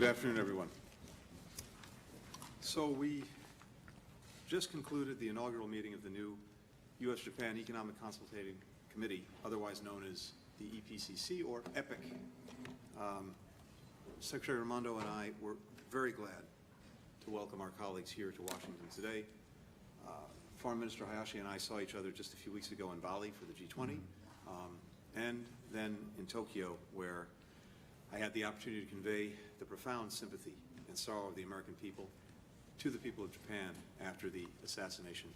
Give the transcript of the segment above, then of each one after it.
afternoon, everyone. So we just concluded the inaugural meeting of the new U.S.-Japan Economic Consultative Committee, otherwise known as the EPCC, or EPIC. Secretary Raimondo and I were very glad to welcome our colleagues here to Washington today. Foreign Minister Hayashi and I saw each other just a few weeks ago in Bali for the G20, and then in Tokyo, where I had the opportunity to convey the profound sympathy and sorrow of the American people to the people of Japan after the assassination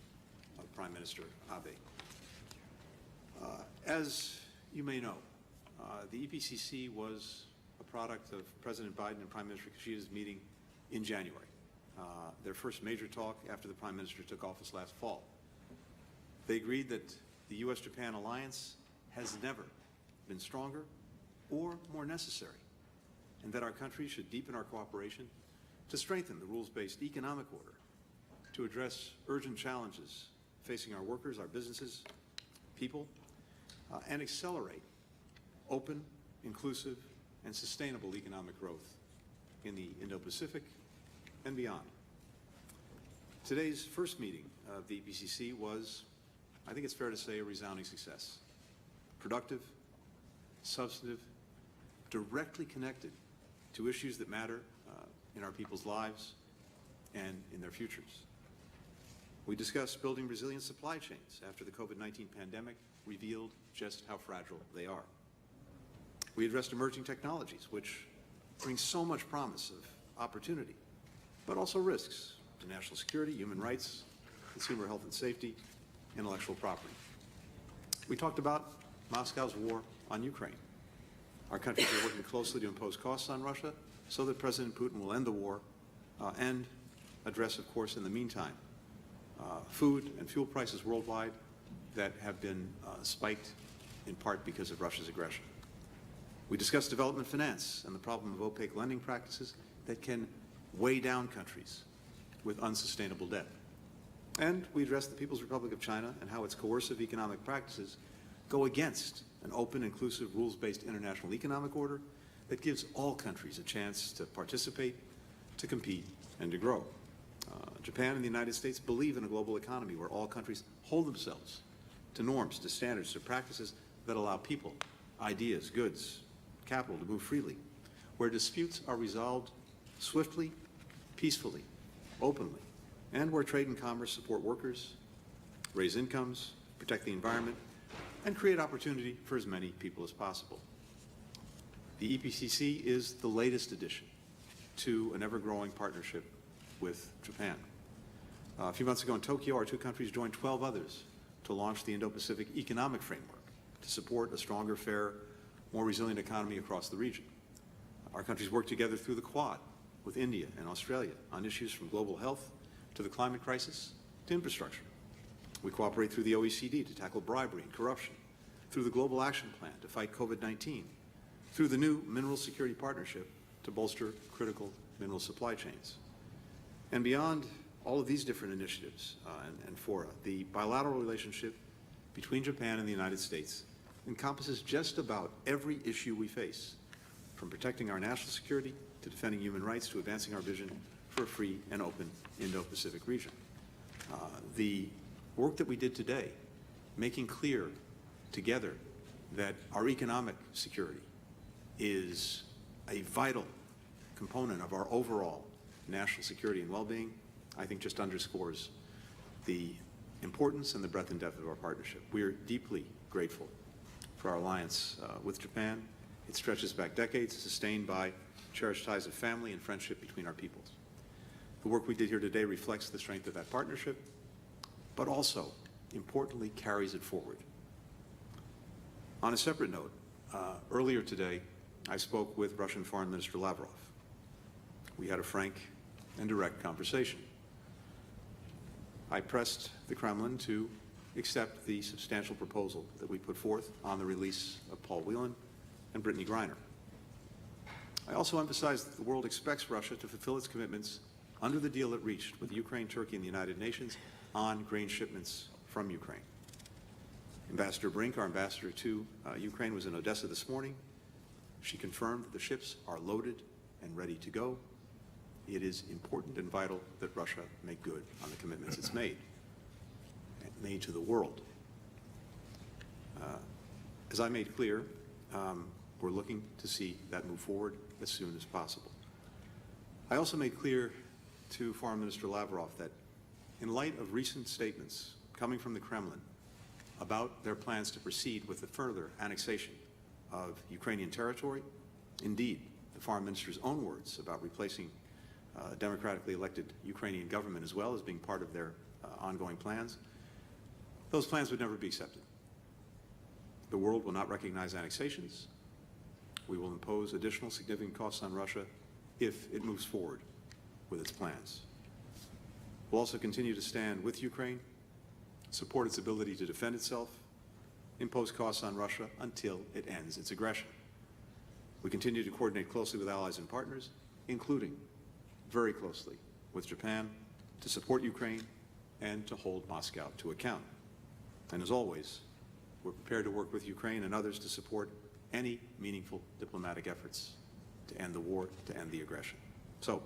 of Prime Minister Abe. As you may know, the EPCC was a product of President Biden and Prime Minister Kishida's meeting in January, their first major talk after the Prime Minister took office last fall. They agreed that the U.S.-Japan alliance has never been stronger or more necessary, and that our countries should deepen our cooperation to strengthen the rules-based economic order, to address urgent challenges facing our workers, our businesses, people, and accelerate open, inclusive, and sustainable economic growth in the Indo-Pacific and beyond. Today's first meeting of the EPCC was, I think it's fair to say, a resounding success. Productive, substantive, directly connected to issues that matter in our people's lives and in their futures. We discussed building resilient supply chains after the COVID-19 pandemic revealed just how fragile they are. We addressed emerging technologies, which bring so much promise of opportunity, but also risks to national security, human rights, consumer health and safety, intellectual property. We talked about Moscow's war on Ukraine. Our countries are working closely to impose costs on Russia so that President Putin will end the war and address, of course, in the meantime, food and fuel prices worldwide that have been spiked in part because of Russia's aggression. We discussed development finance and the problem of opaque lending practices that can weigh down countries with unsustainable debt. And we addressed the People's Republic of China and how its coercive economic practices go against an open, inclusive, rules-based international economic order that gives all countries a chance to participate, to compete, and to grow. Japan and the United States believe in a global economy where all countries hold themselves to norms, to standards, to practices that allow people, ideas, goods, capital to move freely, where disputes are resolved swiftly, peacefully, openly, and where trade and commerce support workers, raise incomes, protect the environment, and create opportunity for as many people as possible. The EPCC is the latest addition to an ever-growing partnership with Japan. A few months ago in Tokyo, our two countries joined 12 others to launch the Indo-Pacific Economic Framework to support a stronger, fair, more resilient economy across the region. Our countries work together through the Quad with India and Australia on issues from global health to the climate crisis to infrastructure. We cooperate through the OECD to tackle bribery and corruption, through the Global Action Plan to fight COVID-19, through the new Mineral Security Partnership to bolster critical mineral supply chains. And beyond all of these different initiatives and fora, the bilateral relationship between Japan and the United States encompasses just about every issue we face, from protecting our national security to defending human rights to advancing our vision for a free and open Indo-Pacific region. The work that we did today, making clear together that our economic security is a vital component of our overall national security and well-being, I think just underscores the importance and the breadth and depth of our partnership. We are deeply grateful for our alliance with Japan. It stretches back decades, sustained by cherished ties of family and friendship between our peoples. The work we did here today reflects the strength of that partnership, but also, importantly, carries it forward. On a separate note, earlier today, I spoke with Russian Foreign Minister Lavrov. We had a frank and direct conversation. I pressed the Kremlin to accept the substantial proposal that we put forth on the release of Paul Whelan and Brittany Griner. I also emphasized that the world expects Russia to fulfill its commitments under the deal it reached with Ukraine, Turkey, and the United Nations on grain shipments from Ukraine. Ambassador Brink, our ambassador to Ukraine, was in Odessa this morning. She confirmed that the ships are loaded and ready to go, it is important and vital that Russia make good on the commitments it's made to the world. As I made clear, we're looking to see that move forward as soon as possible. I also made clear to Foreign Minister Lavrov that in light of recent statements coming from the Kremlin about their plans to proceed with the further annexation of Ukrainian territory, indeed, the Foreign Minister's own words about replacing a democratically elected Ukrainian government as well as being part of their ongoing plans, those plans would never be accepted. The world will not recognize annexations. We will impose additional significant costs on Russia if it moves forward with its plans. We'll also continue to stand with Ukraine, support its ability to defend itself, impose costs on Russia until it ends its aggression. We continue to coordinate closely with allies and partners, including very closely with Japan, to support Ukraine and to hold Moscow to account. And as always, we're prepared to work with Ukraine and others to support any meaningful diplomatic efforts to end the war, to end the aggression. So,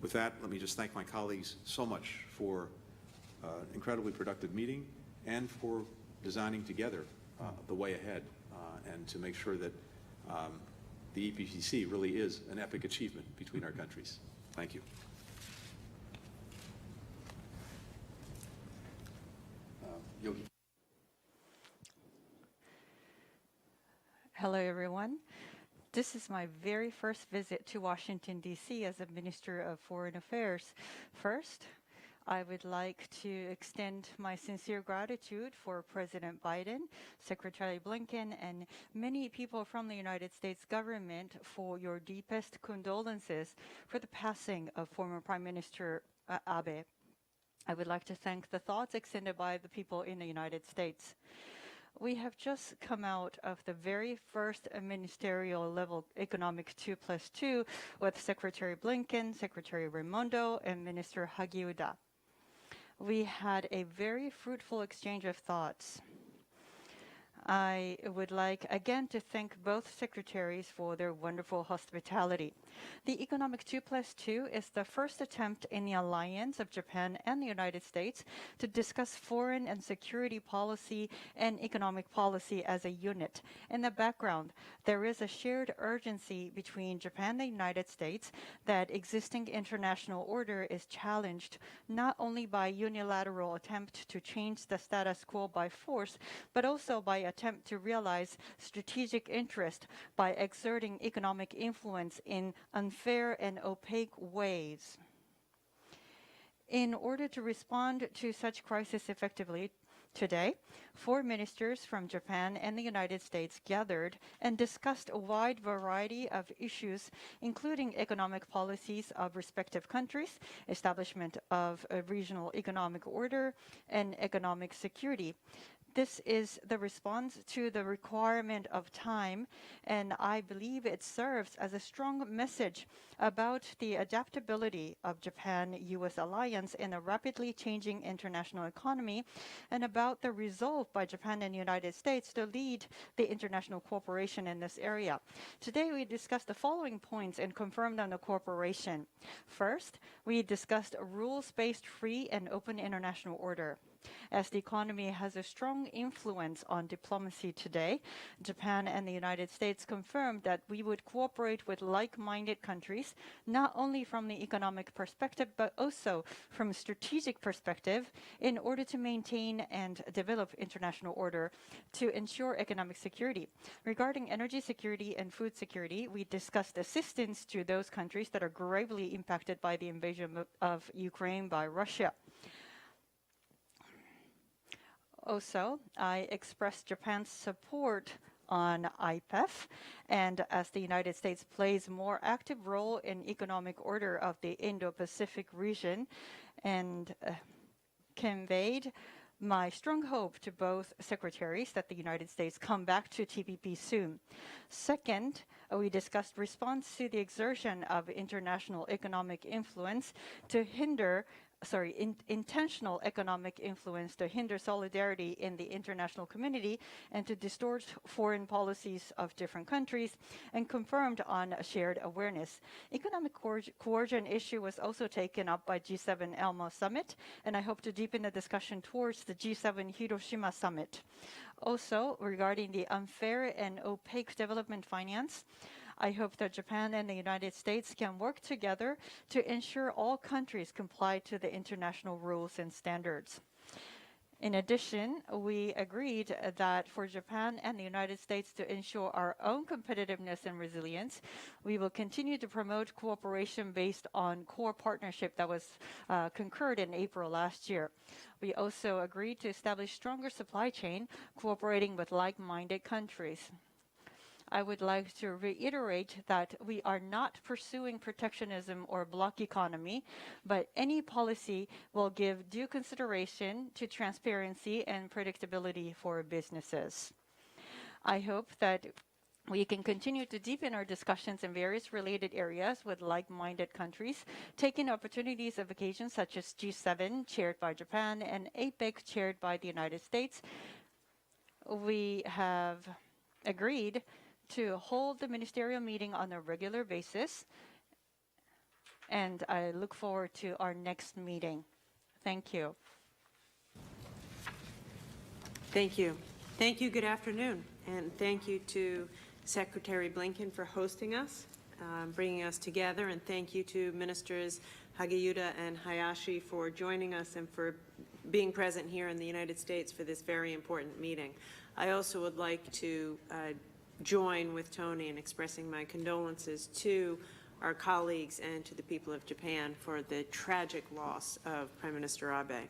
with that, let me just thank my colleagues so much for an incredibly productive meeting and for designing together the way ahead and to make sure that the EPCC really is an epic achievement between our countries. Thank you. Yogi. Hello, everyone. This is my very first visit to Washington, D.C. as a Minister of Foreign Affairs. First, I would like to extend my sincere gratitude for President Biden, Secretary Blinken, and many people from the United States government for your deepest condolences for the passing of former Prime Minister Abe. I would like to thank the thoughts extended by the people in the United States. We have just come out of the very first ministerial level economic 2+2 with Secretary Blinken, Secretary Raimondo, and Minister Haguida. We had a very fruitful exchange of thoughts. I would like again to thank both secretaries for their wonderful hospitality. The Economic 2+2 is the first attempt in the alliance of Japan and the United States to discuss foreign and security policy and economic policy as a unit. In the background, there is a shared urgency between Japan and the United States that existing international order is challenged not only by unilateral attempt to change the status quo by force, but also by attempt to realize strategic interest by exerting economic influence in unfair and opaque ways. In order to respond to such crisis effectively, today, 4 ministers from Japan and the United States gathered and discussed a wide variety of issues, including economic policies of respective countries, establishment of a regional economic order, and economic security. This is the response to the requirement of time, and I believe it serves as a strong message about the adaptability of Japan-US alliance in a rapidly changing international economy, and about the resolve by Japan and the United States to lead the international cooperation in this area. Today, we discussed the following points and confirmed on the cooperation. First, we discussed a rules-based free and open international order. As the economy has a strong influence on diplomacy today, Japan and the United States confirmed that we would cooperate with like-minded countries, not only from the economic perspective, but also from a strategic perspective, in order to maintain and develop international order to ensure economic security. Regarding energy security and food security, we discussed assistance to those countries that are gravely impacted by the invasion of Ukraine by Russia. Also, I expressed Japan's support on IPEF, and as the United States plays a more active role in economic order of the Indo-Pacific region, and conveyed my strong hope to both secretaries that the United States come back to TPP soon. Second, we discussed response to the exertion of international economic influence to hinder intentional economic influence to hinder solidarity in the international community and to distort foreign policies of different countries, and confirmed on a shared awareness. Economic coercion issue was also taken up by G7 Elmo Summit, and I hope to deepen the discussion towards the G7 Hiroshima Summit. Also, regarding the unfair and opaque development finance, I hope that Japan and the United States can work together to ensure all countries comply to the international rules and standards. In addition, we agreed that for Japan and the United States to ensure our own competitiveness and resilience, we will continue to promote cooperation based on core partnership that was concurred in April last year. We also agreed to establish stronger supply chain, cooperating with like-minded countries. I would like to reiterate that we are not pursuing protectionism or bloc economy, but any policy will give due consideration to transparency and predictability for businesses. I hope that we can continue to deepen our discussions in various related areas with like-minded countries, taking opportunities of occasions such as G7, chaired by Japan, and APEC, chaired by the United States. We have agreed to hold the ministerial meeting on a regular basis, and I look forward to our next meeting. Thank you. Thank you. Thank you. Good afternoon. And thank you to Secretary Blinken for hosting us, bringing us together. And thank you to Ministers Hagiuda and Hayashi for joining us and for being present here in the United States for this very important meeting. I also would like to join with Tony in expressing my condolences to our colleagues and to the people of Japan for the tragic loss of Prime Minister Abe.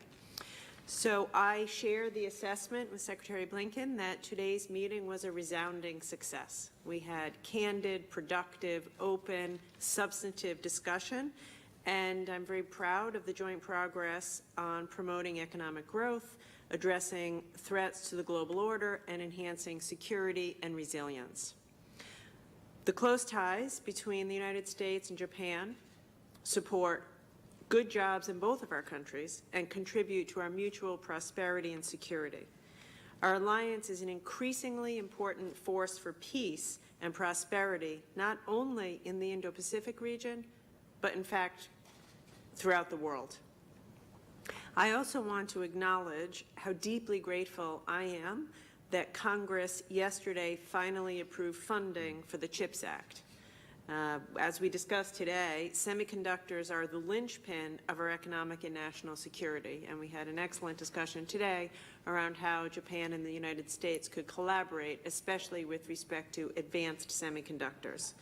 So I share the assessment with Secretary Blinken that today's meeting was a resounding success. We had candid, productive, open, substantive discussion, and I'm very proud of the joint progress on promoting economic growth, addressing threats to the global order, and enhancing security and resilience. The close ties between the United States and Japan support good jobs in both of our countries and contribute to our mutual prosperity and security. Our alliance is an increasingly important force for peace and prosperity, not only in the Indo-Pacific region, but in fact, throughout the world. I also want to acknowledge how deeply grateful I am that Congress yesterday finally approved funding for the CHIPS Act. As we discussed today, semiconductors are the linchpin of our economic and national security, and we had an excellent discussion today around how Japan and the United States could collaborate, especially with respect to advanced semiconductors.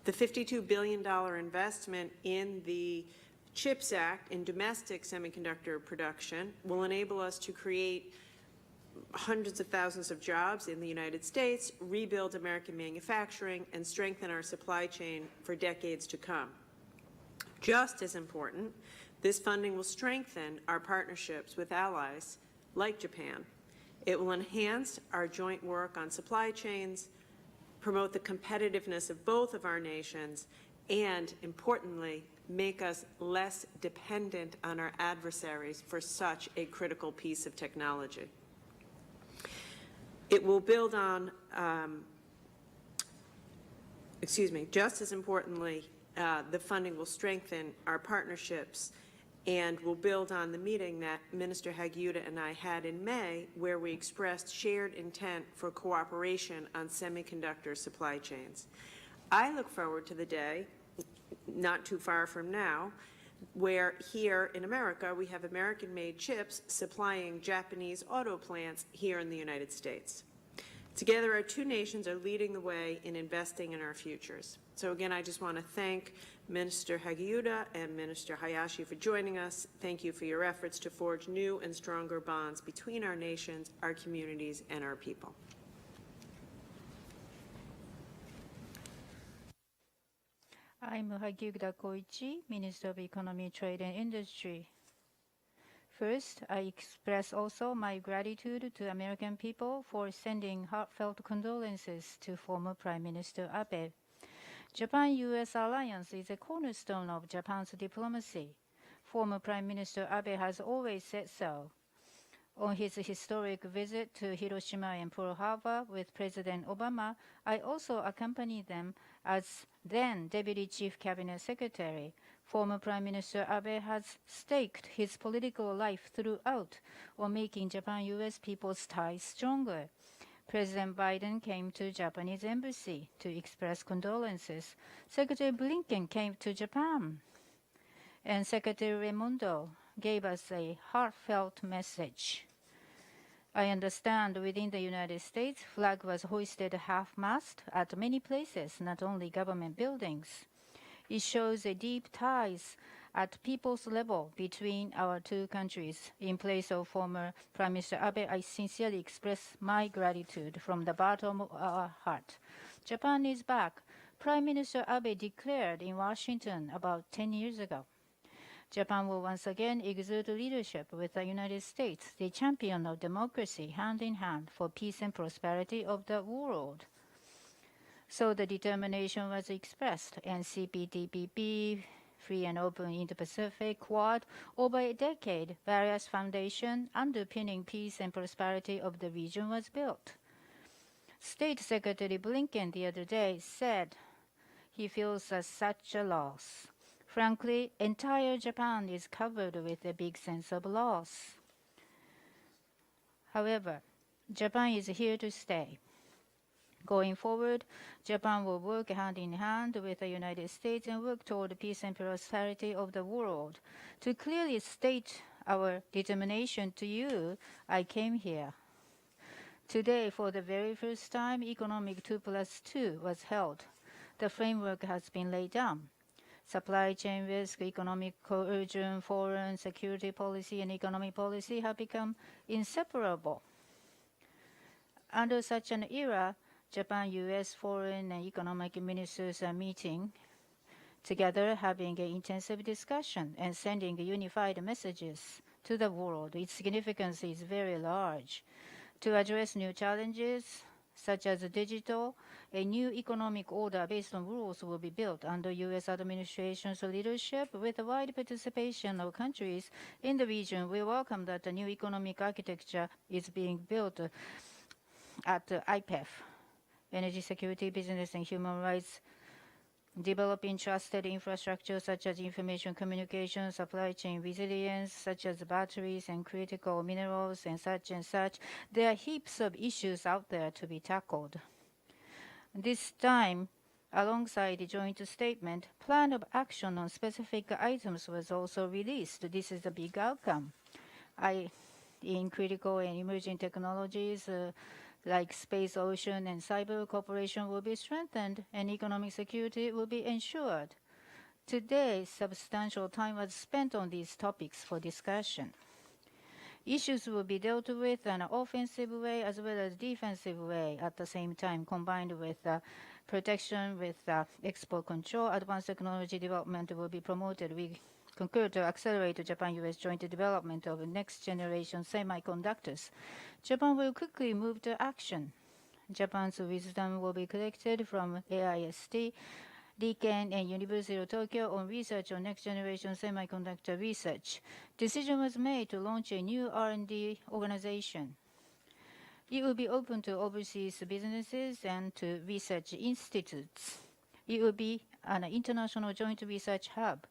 The $52 billion investment in the CHIPS Act in domestic semiconductor production will enable us to create hundreds of thousands of jobs in the United States, rebuild American manufacturing, and strengthen our supply chain for decades to come. Just as important, this funding will strengthen our partnerships with allies like Japan. It will enhance our joint work on supply chains, promote the competitiveness of both of our nations, and, importantly, make us less dependent on our adversaries for such a critical piece of technology. It will build on, just as importantly, the funding will strengthen our partnerships and will build on the meeting that Minister Hagiuda and I had in May, where we expressed shared intent for cooperation on semiconductor supply chains. I look forward to the day, not too far from now, where here in America we have American-made chips supplying Japanese auto plants here in the United States. Together, our two nations are leading the way in investing in our futures. So again, I just want to thank Minister Hagiuda and Minister Hayashi for joining us. Thank you for your efforts to forge new and stronger bonds between our nations, our communities, and our people. I'm Haguida Koichi, Minister of Economy, Trade and Industry. First, I express also my gratitude to American people for sending heartfelt condolences to former Prime Minister Abe. Japan-U.S. alliance is a cornerstone of Japan's diplomacy. former Prime Minister Abe has always said so. On his historic visit to Hiroshima and Pearl Harbor with President Obama, I also accompanied them as then Deputy Chief Cabinet Secretary. Former Prime Minister Abe has staked his political life throughout on making Japan-U.S. people's ties stronger. President Biden came to Japanese embassy to express condolences. Secretary Blinken came to Japan. And Secretary Raimondo gave us a heartfelt message. I understand within the United States, flag was hoisted half-mast at many places, not only government buildings. It shows a deep ties at people's level between our two countries. In place of former Prime Minister Abe, I sincerely express my gratitude from the bottom of our heart. Japan is back. Prime Minister Abe declared in Washington about 10 years ago. Japan will once again exert leadership with the United States, the champion of democracy, hand in hand for peace and prosperity of the world. So the determination was expressed, and CPTPP, Free and Open Indo-Pacific, Quad, over a decade, various foundations underpinning peace and prosperity of the region was built. State Secretary Blinken the other day said he feels such a loss. Frankly, entire Japan is covered with a big sense of loss. However, Japan is here to stay. Going forward, Japan will work hand in hand with the United States and work toward the peace and prosperity of the world. To clearly state our determination to you, I came here. Today, for the very first time, Economic 2+2 was held. The framework has been laid down. Supply chain risk, economic coercion, foreign security policy, and economic policy have become inseparable. Under such an era, Japan-U.S. foreign and economic ministers are meeting together, having an intensive discussion and sending unified messages to the world. Its significance is very large. To address new challenges, such as digital, a new economic order based on rules will be built under U.S. administration's leadership with wide participation of countries in the region. We welcome that the new economic architecture is being built at IPEF, energy security, business, and human rights, developing trusted infrastructure such as information communication, supply chain resilience, such as batteries and critical minerals and such. There are heaps of issues out there to be tackled. This time, alongside the joint statement, plan of action on specific items was also released. This is a big outcome. In critical and emerging technologies, like space, ocean, and cyber cooperation will be strengthened, and economic security will be ensured. Today, substantial time was spent on these topics for discussion. Issues will be dealt with in an offensive way as well as defensive way at the same time, combined with protection, with export control. Advanced technology development will be promoted. We concur to accelerate the Japan-U.S. joint development of next-generation semiconductors. Japan will quickly move to action. Japan's wisdom will be collected from AIST, Blinken, and University of Tokyo on research on next-generation semiconductor research. Decision was made to launch a new R&D organization. It will be open to overseas businesses and to research institutes. It will be an international joint research hub.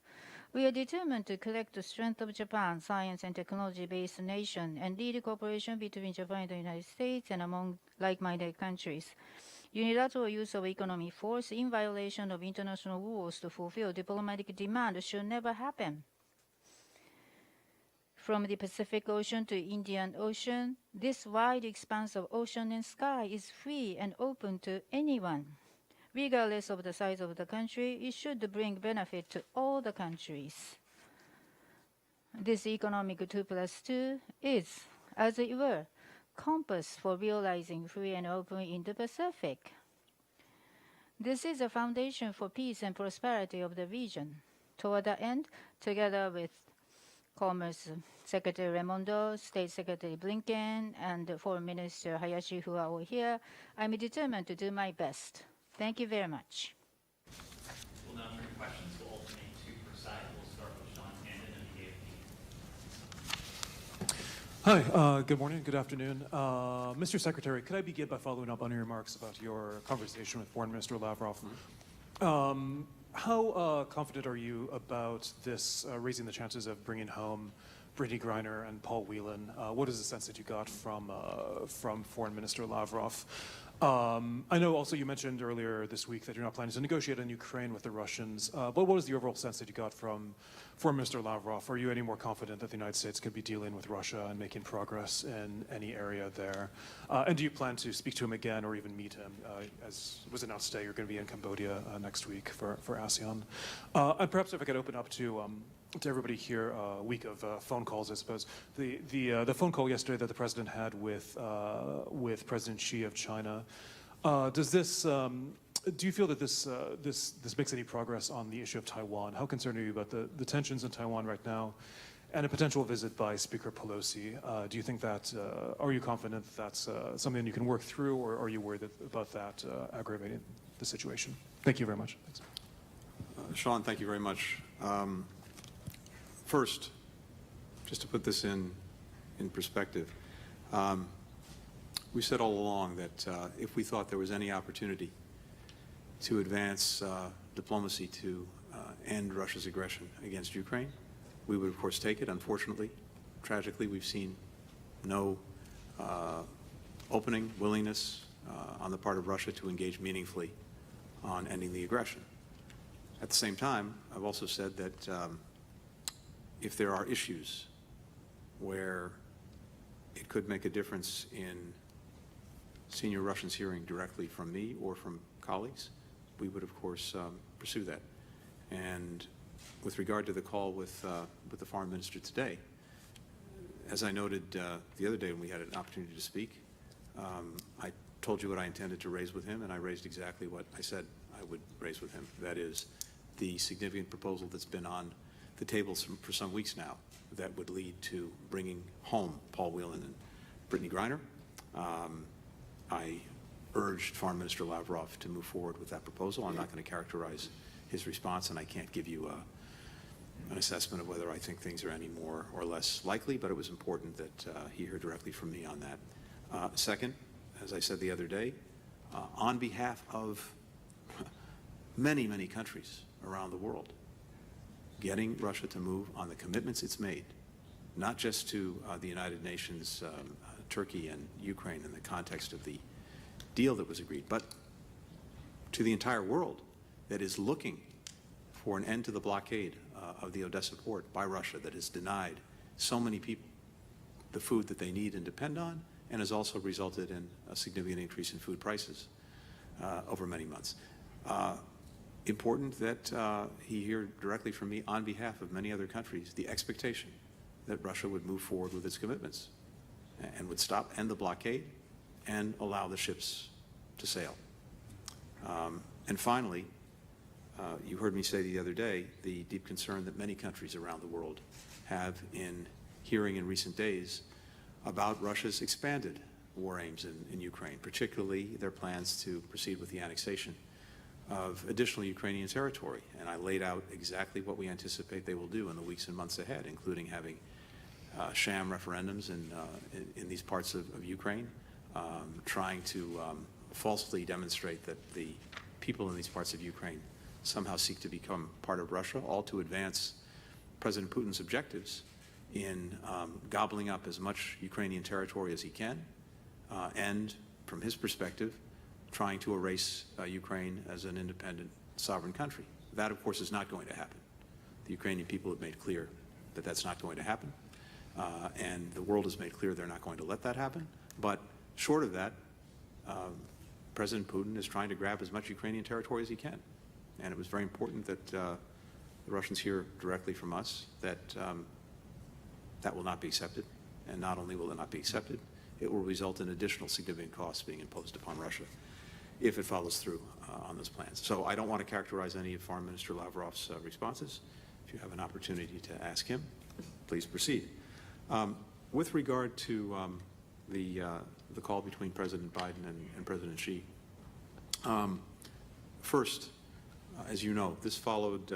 We are determined to collect the strength of Japan, science and technology-based nation, and lead cooperation between Japan and the United States and among like-minded countries. Unilateral use of economic force in violation of international rules to fulfill diplomatic demand should never happen. From the Pacific Ocean to Indian Ocean, this wide expanse of ocean and sky is free and open to anyone. Regardless of the size of the country, it should bring benefit to all the countries. This economic 2+2 is, as it were, compass for realizing free and open Indo-Pacific. This is a foundation for peace and prosperity of the region. Toward that end, together with Commerce Secretary Raimondo, State Secretary Blinken, and Foreign Minister Hayashi, who are all here, I'm determined to do my best. Thank you very much. We'll now turn to questions. We'll alternate two per side. We'll start with Sean Tandon, and he gave Hi, good morning, good afternoon. Mr. Secretary, could I begin by following up on your remarks about your conversation with Foreign Minister Lavrov? How confident are you about this raising the chances of bringing home Brittany Griner and Paul Whelan? What is the sense that you got from Foreign Minister Lavrov? I know also you mentioned earlier this week that you're not planning to negotiate on Ukraine with the Russians, but what was the overall sense that you got from Foreign Minister Lavrov? Are you any more confident that the United States could be dealing with Russia and making progress in any area there? And do you plan to speak to him again or even meet him? As was announced today, you're going to be in Cambodia next week for ASEAN. And perhaps if I could open up to everybody here a week of phone calls, I suppose. The phone call yesterday that the president had with President Xi of China, does this do you feel that this makes any progress on the issue of Taiwan? How concerned are you about the tensions in Taiwan right now, and a potential visit by Speaker Pelosi? Do you think that are you confident that that's something you can work through, or are you worried about that aggravating the situation? Thank you very much. Thanks. Sean, thank you very much. First, just to put this in perspective, we said all along that if we thought there was any opportunity to advance diplomacy to end Russia's aggression against Ukraine, we would, of course, take it. Unfortunately, tragically, we've seen no opening, willingness on the part of Russia to engage meaningfully on ending the aggression. At the same time, I've also said that if there are issues where it could make a difference in senior Russians hearing directly from me or from colleagues, we would, of course, pursue that. And with regard to the call with the foreign minister today, as I noted the other day when we had an opportunity to speak, I told you what I intended to raise with him, and I raised exactly what I said I would raise with him. That is the significant proposal that's been on the table for some weeks now that would lead to bringing home Paul Whelan and Brittany Griner. I urged Foreign Minister Lavrov to move forward with that proposal. I'm not going to characterize his response, and I can't give you an assessment of whether I think things are any more or less likely, but it was important that he hear directly from me on that. Second, as I said the other day, on behalf of many, many countries around the world, getting Russia to move on the commitments it's made, not just to the United Nations, Turkey and Ukraine in the context of the deal that was agreed, but to the entire world that is looking for an end to the blockade of the Odessa port by Russia that has denied so many people the food that they need and depend on, and has also resulted in a significant increase in food prices over many months. Important that he hear directly from me on behalf of many other countries the expectation that Russia would move forward with its commitments and would end the blockade and allow the ships to sail. And finally, you heard me say the other day the deep concern that many countries around the world have in hearing in recent days about Russia's expanded war aims in Ukraine, particularly their plans to proceed with the annexation of additional Ukrainian territory. And I laid out exactly what we anticipate they will do in the weeks and months ahead, including having sham referendums in these parts of Ukraine, trying to falsely demonstrate that the people in these parts of Ukraine somehow seek to become part of Russia, all to advance President Putin's objectives in gobbling up as much Ukrainian territory as he can, and from his perspective, trying to erase Ukraine as an independent sovereign country. That, of course, is not going to happen. The Ukrainian people have made clear that that's not going to happen, and the world has made clear they're not going to let that happen. But short of that, President Putin is trying to grab as much Ukrainian territory as he can. And it was very important that the Russians hear directly from us that that will not be accepted. And not only will it not be accepted, it will result in additional significant costs being imposed upon Russia if it follows through on those plans. So I don't want to characterize any of Foreign Minister Lavrov's responses. If you have an opportunity to ask him, please proceed. With regard to the call between President Biden and President Xi, first, as you know, this followed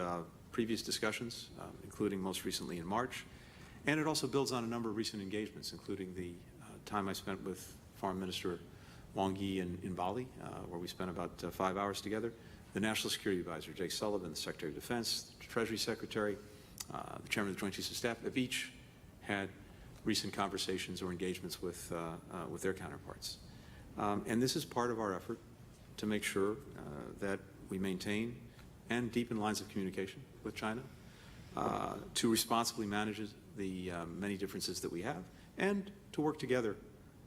previous discussions, including most recently in March, And it also builds on a number of recent engagements, including the time I spent with Foreign Minister Wang Yi in Bali, where we spent about 5 hours together. The National Security Advisor, Jake Sullivan, the Secretary of Defense, the Treasury Secretary, the Chairman of the Joint Chiefs of Staff, have each had recent conversations or engagements with their counterparts. And this is part of our effort to make sure that we maintain and deepen lines of communication with China, to responsibly manage the many differences that we have, and to work together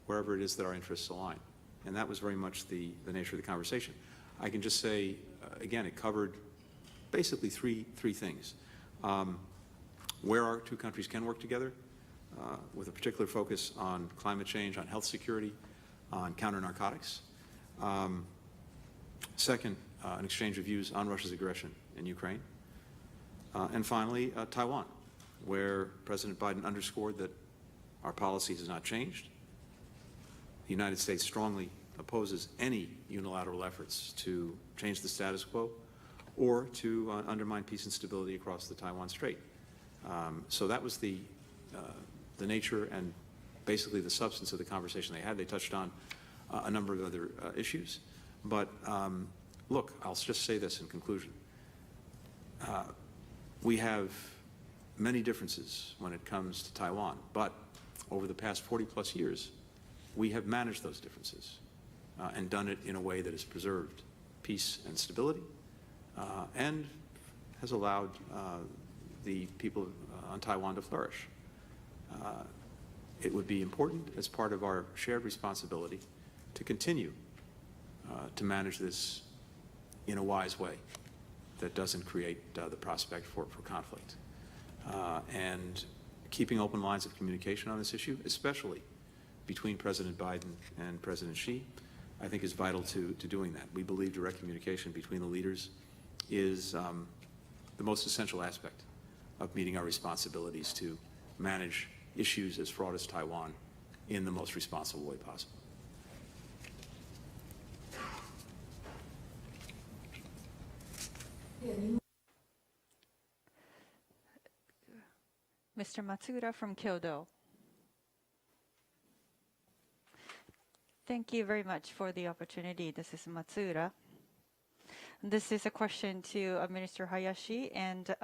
wherever it is that our interests align. And that was very much the nature of the conversation. I can just say, again, it covered basically three things. Where our two countries can work together, with a particular focus on climate change, on health security, on counter-narcotics. Second, an exchange of views on Russia's aggression in Ukraine. And finally, Taiwan, where President Biden underscored that our policy has not changed. The United States strongly opposes any unilateral efforts to change the status quo or to undermine peace and stability across the Taiwan Strait. So that was the nature and basically the substance of the conversation they had. They touched on a number of other issues. But look, I'll just say this in conclusion. We have many differences when it comes to Taiwan, but over the past 40+ years, we have managed those differences and done it in a way that has preserved peace and stability and has allowed the people on Taiwan to flourish. It would be important as part of our shared responsibility to continue to manage this in a wise way that doesn't create the prospect for conflict. And keeping open lines of communication on this issue, especially between President Biden and President Xi, I think is vital to doing that. We believe direct communication between the leaders is the most essential aspect of meeting our responsibilities to manage issues as fraught as Taiwan in the most responsible way possible. Mr. Matsuda from Kyoto. Thank you very much for the opportunity. This is Matsuda. This is a question to Minister Hayashi and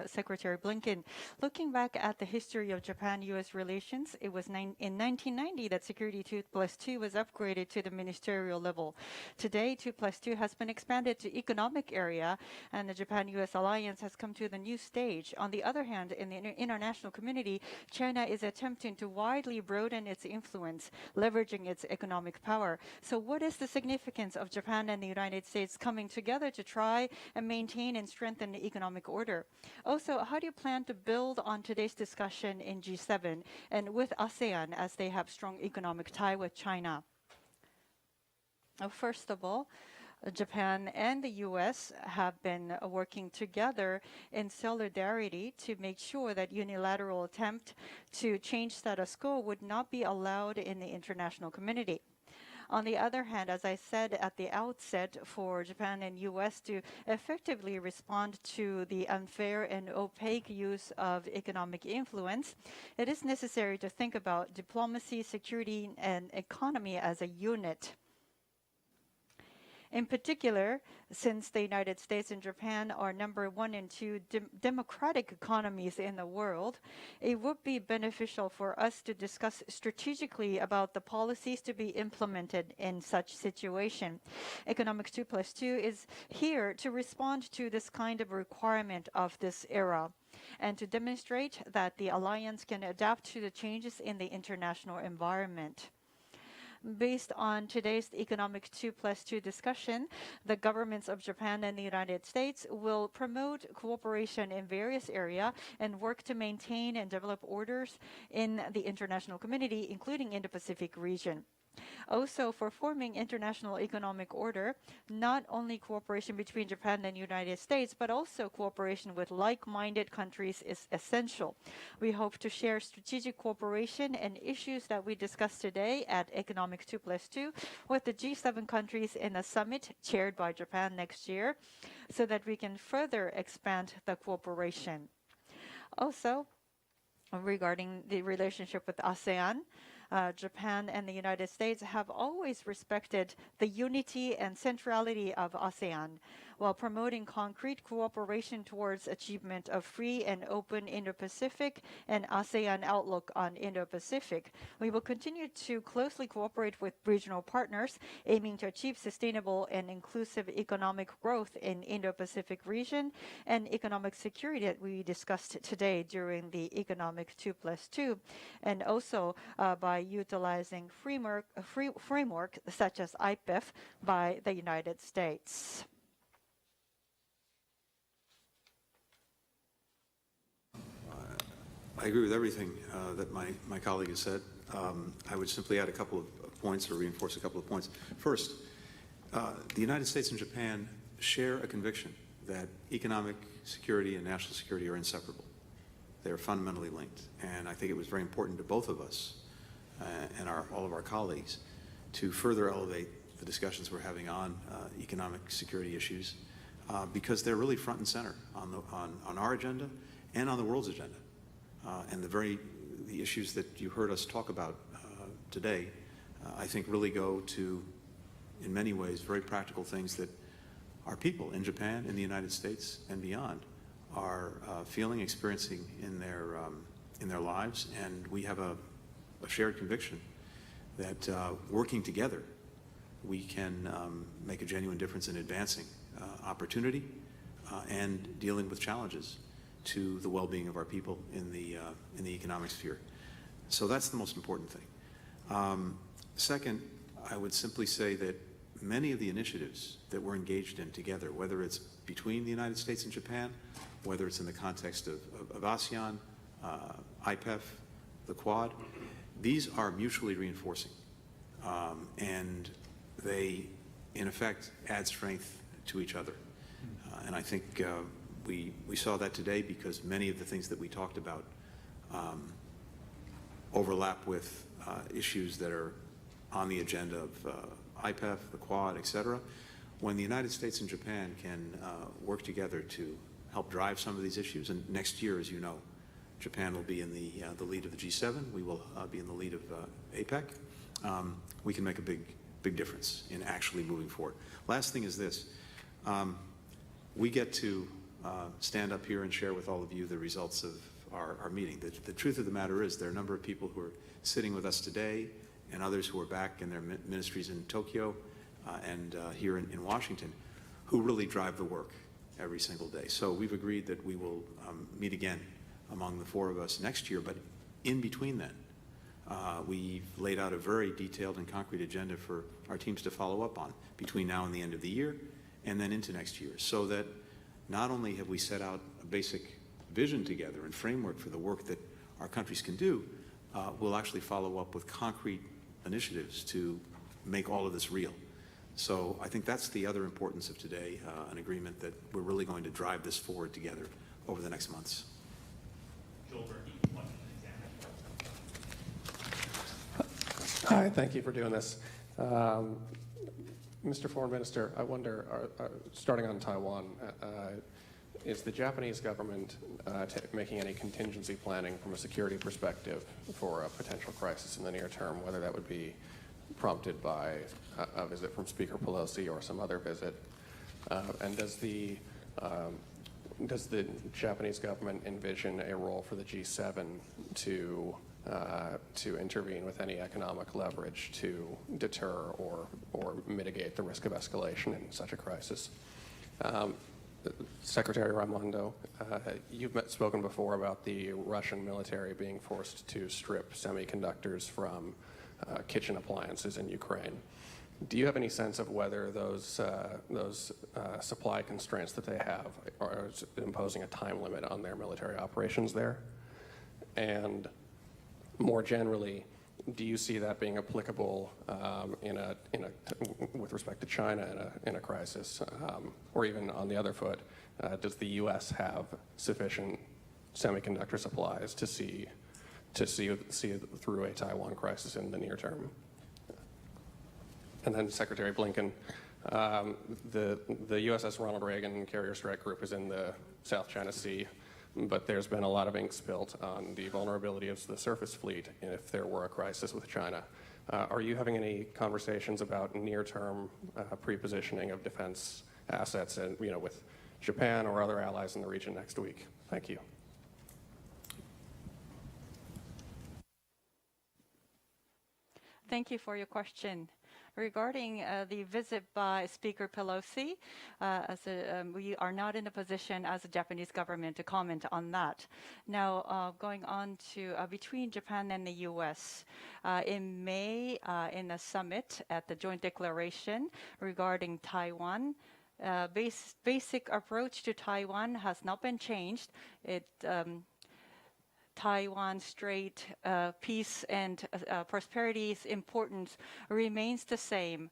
Secretary Blinken. Looking back at the history of Japan-U.S. relations, it was in 1990 that Security 2+2 was upgraded to the ministerial level. Today, 2+2 has been expanded to economic area, and the Japan-U.S. alliance has come to the new stage. On the other hand, in the international community, China is attempting to widely broaden its influence, leveraging its economic power. So what is the significance of Japan and the United States coming together to try and maintain and strengthen the economic order? Also, how do you plan to build on today's discussion in G7 and with ASEAN as they have strong economic tie with China? First of all, Japan and the U.S. have been working together in solidarity to make sure that unilateral attempt to change status quo would not be allowed in the international community. On the other hand, as I said at the outset, for Japan and U.S. to effectively respond to the unfair and opaque use of economic influence, it is necessary to think about diplomacy, security, and economy as a unit. In particular, since the United States and Japan are number 1 and 2 democratic economies in the world, it would be beneficial for us to discuss strategically about the policies to be implemented in such situation. Economics 2+2 is here to respond to this kind of requirement of this era and to demonstrate that the alliance can adapt to the changes in the international environment. Based on today's economic 2+2 discussion, the governments of Japan and the United States will promote cooperation in various areas and work to maintain and develop orders in the international community, including Indo-Pacific region. Also, for forming international economic order, not only cooperation between Japan and the United States, but also cooperation with like-minded countries is essential. We hope to share strategic cooperation and issues that we discussed today at Economic 2+2 with the G7 countries in a summit chaired by Japan next year, so that we can further expand the cooperation. Also, regarding the relationship with ASEAN. Japan and the United States have always respected the unity and centrality of ASEAN while promoting concrete cooperation towards achievement of free and open Indo-Pacific and ASEAN outlook on Indo-Pacific. We will continue to closely cooperate with regional partners, aiming to achieve sustainable and inclusive economic growth in Indo-Pacific region and economic security that we discussed today during the Economic 2+2, and also by utilizing framework such as IPEF by the United States. I agree with everything that my colleague has said. I would simply add a couple of points or reinforce a couple of points. First, the United States and Japan share a conviction that economic security and national security are inseparable. They are fundamentally linked. And I think it was very important to both of us and all of our colleagues to further elevate the discussions we're having on economic security issues because they're really front and center on our agenda and on the world's agenda. And the issues that you heard us talk about today, I think really go to, in many ways, very practical things that our people in Japan, in the United States, and beyond are feeling, experiencing in their lives. And we have a shared conviction that working together, we can make a genuine difference in advancing opportunity and dealing with challenges to the well-being of our people in the economic sphere. So that's the most important thing. Second, I would simply say that many of the initiatives that we're engaged in together, whether it's between the United States and Japan, whether it's in the context of ASEAN, IPEF, the Quad, these are mutually reinforcing. And they, in effect, add strength to each other. And I think we saw that today because many of the things that we talked about overlap with issues that are on the agenda of IPEF, the Quad, et cetera. When the United States and Japan can work together to help drive some of these issues, and next year, as you know, Japan will be in the lead of the G7. We will be in the lead of APEC. We can make a big difference in actually moving forward. Last thing is this. We get to stand up here and share with all of you the results of our meeting. The truth of the matter is there are a number of people who are sitting with us today and others who are back in their ministries in Tokyo and here in Washington who really drive the work every single day. So we've agreed that we will meet again among the four of us next year, but in between then, we've laid out a very detailed and concrete agenda for our teams to follow up on between now and the end of the year and then into next year, so that not only have we set out a basic vision together and framework for the work that our countries can do, we'll actually follow up with concrete initiatives to make all of this real. So I think that's the other importance of today, an agreement that we're really going to drive this forward together over the next months. Hi, thank you for doing this. Mr. Foreign Minister, I wonder, starting on Taiwan, is the Japanese government making any contingency planning from a security perspective for a potential crisis in the near term, whether that would be prompted by a visit from Speaker Pelosi or some other visit? And does the Japanese government envision a role for the G7 to intervene with any economic leverage to deter or mitigate the risk of escalation in such a crisis? Secretary Raimondo, you've spoken before about the Russian military being forced to strip semiconductors from kitchen appliances in Ukraine. Do you have any sense of whether those supply constraints that they have are imposing a time limit on their military operations there? And more generally, do you see that being applicable with respect to China in a crisis, or even on the other foot, does the U.S. have sufficient semiconductor supplies to see through a Taiwan crisis in the near term? And then Secretary Blinken, the USS Ronald Reagan Carrier Strike Group is in the South China Sea. but there's been a lot of ink spilt on the vulnerability of the surface fleet if there were a crisis with China. Are you having any conversations about near-term pre-positioning of defense assets and, with Japan or other allies in the region next week? Thank you. Thank you for your question. Regarding the visit by Speaker Pelosi, we are not in a position as a Japanese government to comment on that. Now, going on to between Japan and the U.S. In May, in a summit at the joint declaration regarding Taiwan, basic approach to Taiwan has not been changed. Taiwan Strait peace and prosperity's importance remains the same,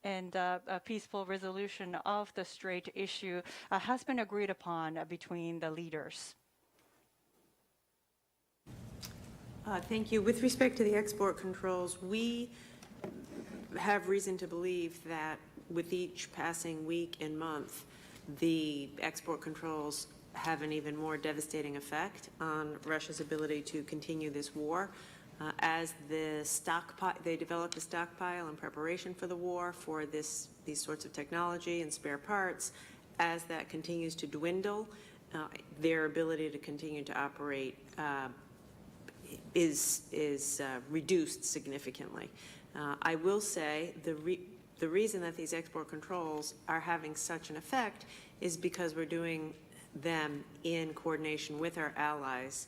and a peaceful resolution of the Strait issue has been agreed upon between the leaders. Thank you. With respect to the export controls, we have reason to believe that with each passing week and month, the export controls have an even more devastating effect on Russia's ability to continue this war. As they develop the stockpile in preparation for the war for these sorts of technology and spare parts, as that continues to dwindle, their ability to continue to operate is reduced significantly. I will say the reason that these export controls are having such an effect is because we're doing them in coordination with our allies,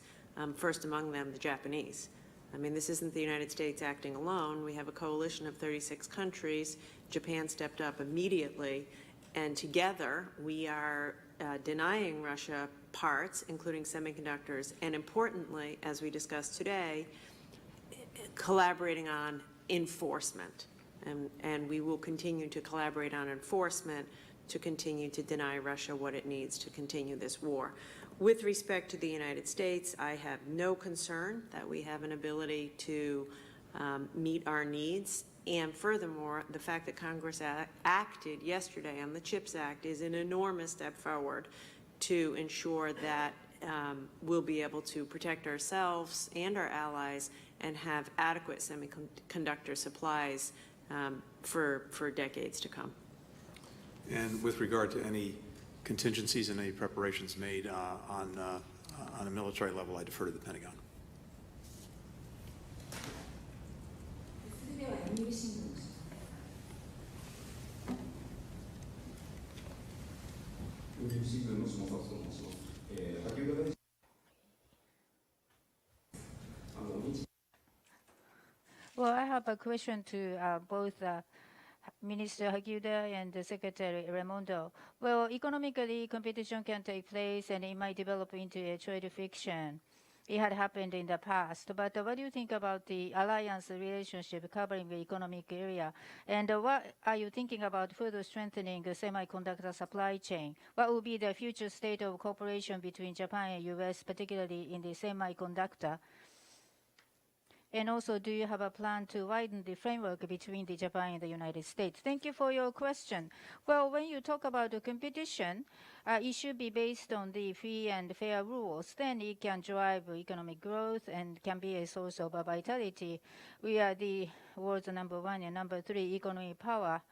first among them the Japanese. I mean, this isn't the United States acting alone. We have a coalition of 36 countries. Japan stepped up immediately, and together we are denying Russia parts, including semiconductors, and importantly, as we discussed today, collaborating on enforcement. And we will continue to collaborate on enforcement to continue to deny Russia what it needs to continue this war. With respect to the United States, I have no concern that we have an ability to meet our needs. And furthermore, the fact that Congress acted yesterday on the CHIPS Act is an enormous step forward to ensure that we'll be able to protect ourselves and our allies and have adequate semiconductor supplies for decades to come. And with regard to any contingencies and any preparations made on a military level, I defer to the Pentagon. Well, I have a question to both Minister Haguida and Secretary Raimondo. Well, economically, competition can take place and it might develop into a trade friction. It had happened in the past. But what do you think about the alliance relationship covering the economic area? And what are you thinking about further strengthening the semiconductor supply chain? What will be the future state of cooperation between Japan and U.S., particularly in the semiconductor? And also, do you have a plan to widen the framework between the Japan and the United States? Thank you for your question. Well, when you talk about the competition, it should be based on the free and fair rules. Then it can drive economic growth and can be a source of vitality. We are the world's number 1 and number 3 economic power.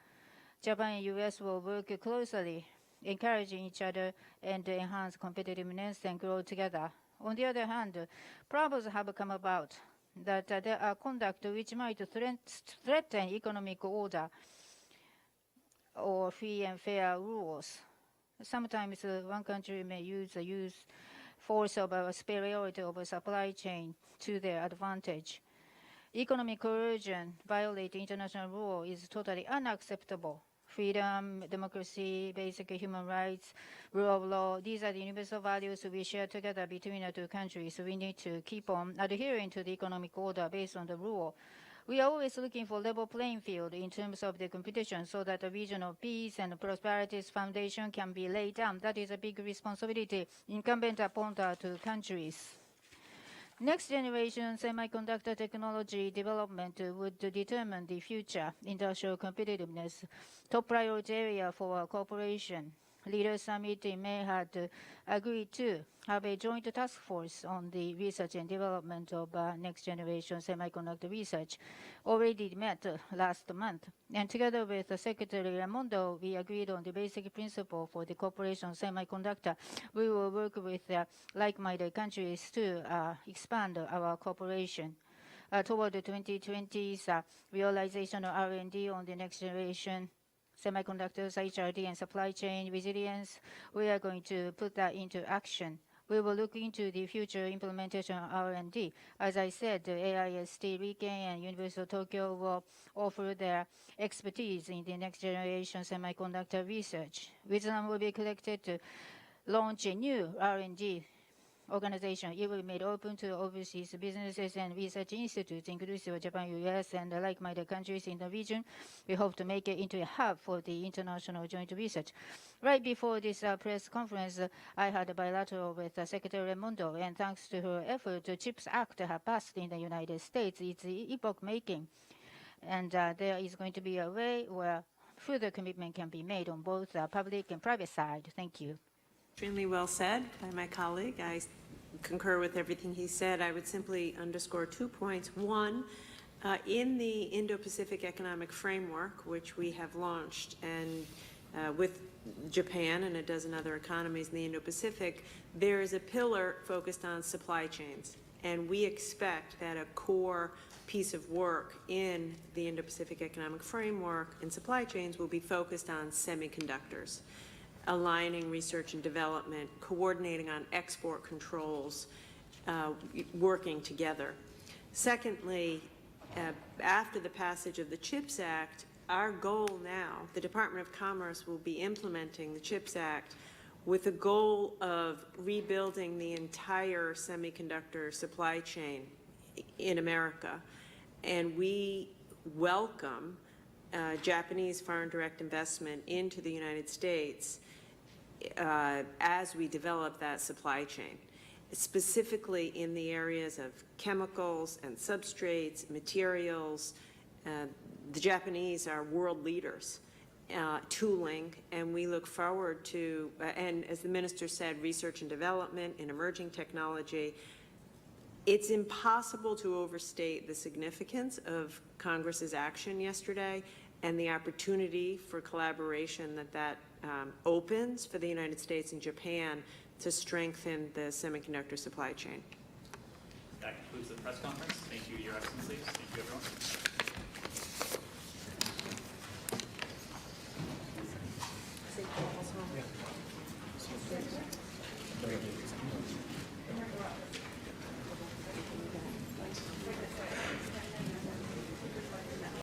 Japan and U.S. will work closely, encouraging each other and enhance competitiveness and grow together. On the other hand, problems have come about that there are conduct which might threaten economic order or free and fair rules. Sometimes one country may use force of superiority of a supply chain to their advantage. Economic coercion violating international law is totally unacceptable. Freedom, democracy, basic human rights, rule of law, these are the universal values we share together between the two countries. We need to keep on adhering to the economic order based on the rule. We are always looking for level playing field in terms of the competition so that the regional peace and prosperity's foundation can be laid down. That is a big responsibility incumbent upon the two countries. Next generation semiconductor technology development would determine the future industrial competitiveness, top priority area for our cooperation. Leaders Summit in May had agreed to have a joint task force on the research and development of next generation semiconductor research. Already met last month. And together with Secretary Raimondo, we agreed on the basic principle for the cooperation semiconductor. We will work with like-minded countries to expand our cooperation. Toward the 2020's realization of R&D on the next generation semiconductors, HRD, and supply chain resilience, we are going to put that into action. We will look into the future implementation of R&D. As I said, the AIST, Riken, and University of Tokyo will offer their expertise in the next generation semiconductor research. Wisdom will be collected to launch a new R&D organization. It will be made open to overseas businesses and research institutes, inclusive of Japan, US, and like-minded countries in the region. We hope to make it into a hub for the international joint research. Right before this press conference, I had a bilateral with Secretary Raimondo, and thanks to her effort, the CHIPS Act has passed in the United States. It's epoch-making, and there is going to be a way where further commitment can be made on both public and private side. Thank you. Extremely well said by my colleague. I concur with everything he said. I would simply underscore 2 points. One, in the Indo-Pacific Economic Framework, which we have launched, and with Japan and a dozen other economies in the Indo-Pacific, there is a pillar focused on supply chains. And we expect that a core piece of work in the Indo-Pacific Economic Framework and supply chains will be focused on semiconductors, aligning research and development, coordinating on export controls, working together. Secondly, after the passage of the CHIPS Act, our goal now, the Department of Commerce will be implementing the CHIPS Act with the goal of rebuilding the entire semiconductor supply chain in America. And we welcome Japanese foreign direct investment into the United States as we develop that supply chain, specifically in the areas of chemicals and substrates, materials. The Japanese are world leaders, tooling, and we look forward to, and as the minister said, research and development in emerging technology. It's impossible to overstate the significance of Congress's action yesterday and the opportunity for collaboration that opens for the United States and Japan to strengthen the semiconductor supply chain. That concludes the press conference. Thank you, Your Excellencies. Thank you, everyone.